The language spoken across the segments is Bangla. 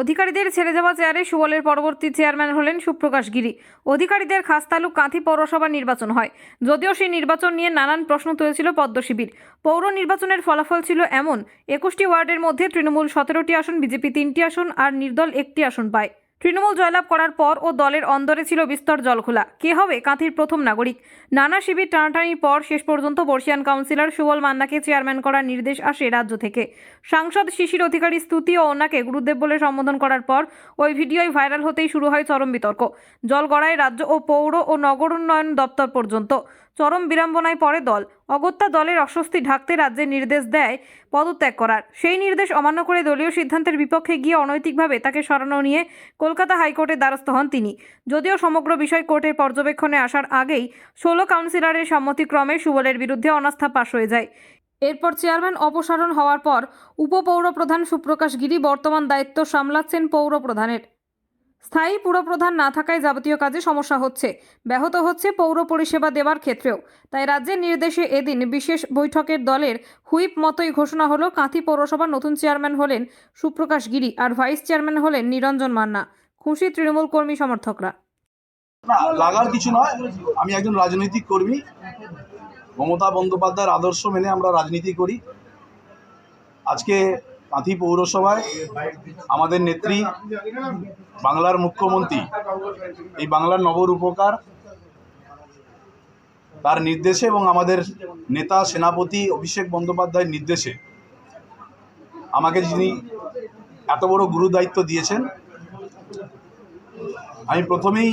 অধিকারীদের ছেড়ে যাওয়া চেয়ারে সুবলের পরবর্তী চেয়ারম্যান হলেন সুপ্রকাশ গিরি। অধিকারীদের খাসতালুক কাঁথি পৌরসভা নির্বাচন হয়, যদিও সেই নির্বাচন নিয়ে নানান প্রশ্ন তুলেছিল পদ্ম শিবির। পৌর নির্বাচনের ফলাফল ছিল এমন: 21টি ওয়ার্ডের মধ্যে তৃণমূল 17টি আসন, বিজেপি 3টি আসন আর নির্দল 1টি আসন পায়। তৃণমূল জয়লাভ করার পর ও দলের অন্দরে ছিল বিস্তর জলখোলা, কে হবে কাঁথির প্রথম নাগরিক। নানা শিবির টানাটানির পর শেষ পর্যন্ত বর্ষিয়ান কাউন্সিলর সুবল মান্নাকে চেয়ারম্যান করার নির্দেশ আসে রাজ্য থেকে। সাংসদ শিশির অধিকারী স্তুতি ও ওনাকে গুরুদেব বলে সম্বোধন করার পর ওই ভিডিওই ভাইরাল হতেই শুরু হয় চরম বিতর্ক। জল গড়ায় রাজ্য ও পৌর ও নগর উন্নয়ন দপ্তর পর্যন্ত। চরম বিড়ম্বনায় পড়ে দল। অগত্যা দলের অস্বস্তি ঢাকতে রাজ্যের নির্দেশ দেয় পদত্যাগ করার। সেই নির্দেশ অমান্য করে দলীয় সিদ্ধান্তের বিপক্ষে গিয়ে অনৈতিকভাবে তাকে সরানো নিয়ে কলকাতা হাইকোর্টের দ্বারস্থ হন তিনি। যদিও সমগ্র বিষয় কোর্টের পর্যবেক্ষণে আসার আগেই 16 কাউন্সিলরের সম্মতিক্রমে সুবলের বিরুদ্ধে অনাস্থা পাশ হয়ে যায়। এরপর চেয়ারম্যান অপসারণ হওয়ার পর উপপৌর প্রধান সুপ্রকাশ গিরি বর্তমান দায়িত্ব সামলাচ্ছেন পৌর প্রধানের। স্থায়ী পুরপ্রধান না থাকায় যাবতীয় কাজে সমস্যা হচ্ছে, ব্যাহত হচ্ছে পৌর পরিষেবা দেওয়ার ক্ষেত্রেও। তাই রাজ্যের নির্দেশে এদিন বিশেষ বৈঠকের দলের হুইপ মতোই ঘোষণা হলো কাঁথি পৌরসভার নতুন চেয়ারম্যান হলেন সুপ্রকাশ গিরি আর ভাইস চেয়ারম্যান হলেন নিরঞ্জন মান্না। খুশি তৃণমূল কর্মী সমর্থকরা। না, লাগার কিছু নয়। আমি একজন রাজনৈতিক কর্মী। মমতা বন্দ্যোপাধ্যায়ের আদর্শ মেনে আমরা রাজনীতি করি। আজকে কাঁথি পৌরসভায় আমাদের নেত্রী, বাংলার মুখ্যমন্ত্রী, এই বাংলার নবরূপকার, তার নির্দেশে এবং আমাদের নেতা সেনাপতি অভিষেক বন্দ্যোপাধ্যায়ের নির্দেশে আমাকে যিনি এত বড় গুরু দায়িত্ব দিয়েছেন, আমি প্রথমেই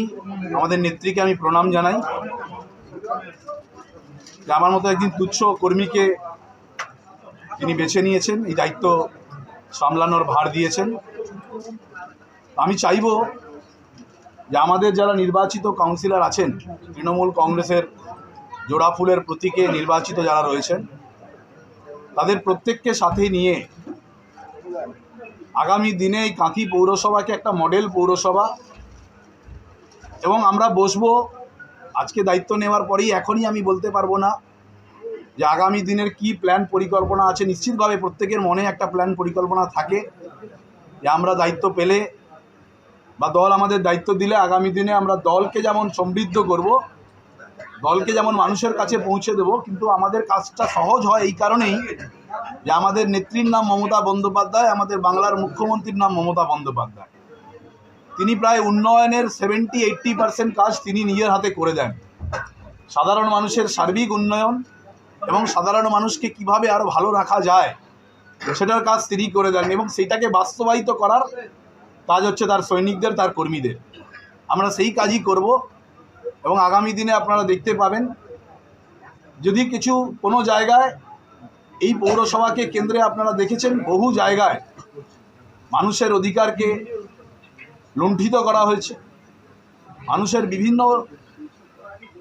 আমাদের নেত্রীকে আমি প্রণাম জানাই যে আমার মতো একদিন তুচ্ছ কর্মীকে তিনি বেছে নিয়েছেন, এই দায়িত্ব সামলানোর ভার দিয়েছেন। আমি চাইব যে আমাদের যারা নির্বাচিত কাউন্সিলর আছেন, তৃণমূল কংগ্রেসের জোড়া ফুলের প্রতীকে নির্বাচিত যারা রয়েছেন, তাদের প্রত্যেককে সাথে নিয়ে আগামী দিনে এই কাঁথি পৌরসভাকে একটা মডেল পৌরসভা, এবং আমরা বসবো আজকে দায়িত্ব নেওয়ার পরেই, এখনই আমি বলতে পারবো না যে আগামী দিনের কি প্ল্যান পরিকল্পনা আছে। নিশ্চিতভাবে প্রত্যেকের মনে একটা প্ল্যান পরিকল্পনা থাকে যে আমরা দায়িত্ব পেলে বা দল আমাদের দায়িত্ব দিলে আগামী দিনে আমরা দলকে যেমন সমৃদ্ধ করব, দলকে যেমন মানুষের কাছে পৌঁছে দেব, কিন্তু আমাদের কাজটা সহজ হয় এই কারণেই যে আমাদের নেত্রীর নাম মমতা বন্দ্যোপাধ্যায়, আমাদের বাংলার মুখ্যমন্ত্রীর নাম মমতা বন্দ্যোপাধ্যায়। তিনি প্রায় উন্নয়নের 70-80% কাজ তিনি নিজের হাতে করে দেন। সাধারণ মানুষের সার্বিক উন্নয়ন এবং সাধারণ মানুষকে কিভাবে আরও ভালো রাখা যায় সেটার কাজ তিনি করে দেন, এবং সেইটাকে বাস্তবায়িত করার কাজ হচ্ছে তার সৈনিকদের, তার কর্মীদের। আমরা সেই কাজই করব এবং আগামী দিনে আপনারা দেখতে পাবেন যদি কোনো জায়গায় এই পৌরসভাকে কেন্দ্রে আপনারা দেখেছেন বহু জায়গায় মানুষের অধিকারকে লুণ্ঠিত করা হয়েছে, মানুষের বিভিন্ন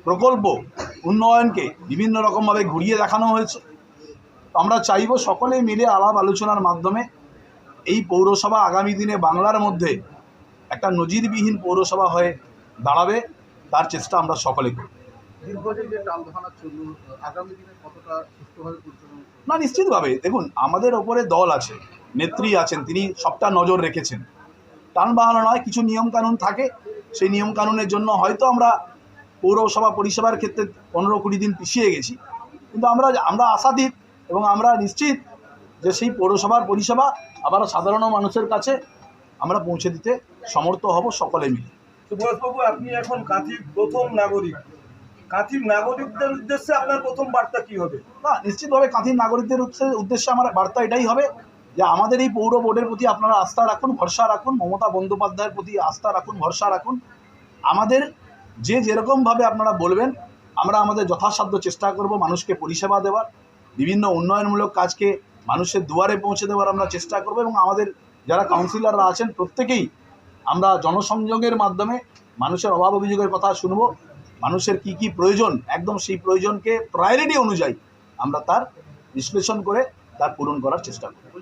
প্রকল্প উন্নয়নকে বিভিন্ন রকমভাবে ঘুরিয়ে দেখানো হয়েছে। আমরা চাইব সকলে মিলে আলাপ আলোচনার মাধ্যমে এই পৌরসভা আগামী দিনে বাংলার মধ্যে একটা নজিরবিহীন পৌরসভা হয়ে দাঁড়াবে, তার চেষ্টা আমরা সকলে করি। না, নিশ্চিতভাবে দেখুন, আমাদের ওপরে দল আছে, নেত্রী আছেন, তিনি সবটা নজর রেখেছেন। টান বাহানো নয়, কিছু নিয়মকানুন থাকে, সেই নিয়মকানুনের জন্য হয়তো আমরা পৌরসভা পরিষেবার ক্ষেত্রে 15-20 দিন পিছিয়ে গেছি, কিন্তু আমরা আশাতীত এবং আমরা নিশ্চিত যে সেই পৌরসভার পরিষেবা আবার সাধারণ মানুষের কাছে আমরা পৌঁছে দিতে সমর্থ হব সকলে মিলে। সুভাষবাবু, আপনি এখন কাঁথির প্রথম নাগরিক, কাঁথির নাগরিকদের উদ্দেশ্যে আপনার প্রথম বার্তা কি হবে? না, নিশ্চিতভাবে কাঁথির নাগরিকদের উদ্দেশ্যে আমার বার্তা এটাই হবে যে আমাদের এই পৌর বোর্ডের প্রতি আপনারা আস্থা রাখুন, ভরসা রাখুন, মমতা বন্দ্যোপাধ্যায়ের প্রতি আস্থা রাখুন, ভরসা রাখুন। আমাদের যেরকমভাবে আপনারা বলবেন আমরা আমাদের যথাসাধ্য চেষ্টা করব মানুষকে পরিষেবা দেওয়ার, বিভিন্ন উন্নয়নমূলক কাজকে মানুষের দুয়ারে পৌঁছে দেওয়ার আমরা চেষ্টা করব, এবং আমাদের যারা কাউন্সিলররা আছেন প্রত্যেকেই আমরা জনসংযোগের মাধ্যমে মানুষের অভাব অভিযোগের কথা শুনব, মানুষের কি কি প্রয়োজন, একদম সেই প্রয়োজনকে প্রায়োরিটি অনুযায়ী আমরা তার বিশ্লেষণ করে তার পূরণ করার চেষ্টা করব।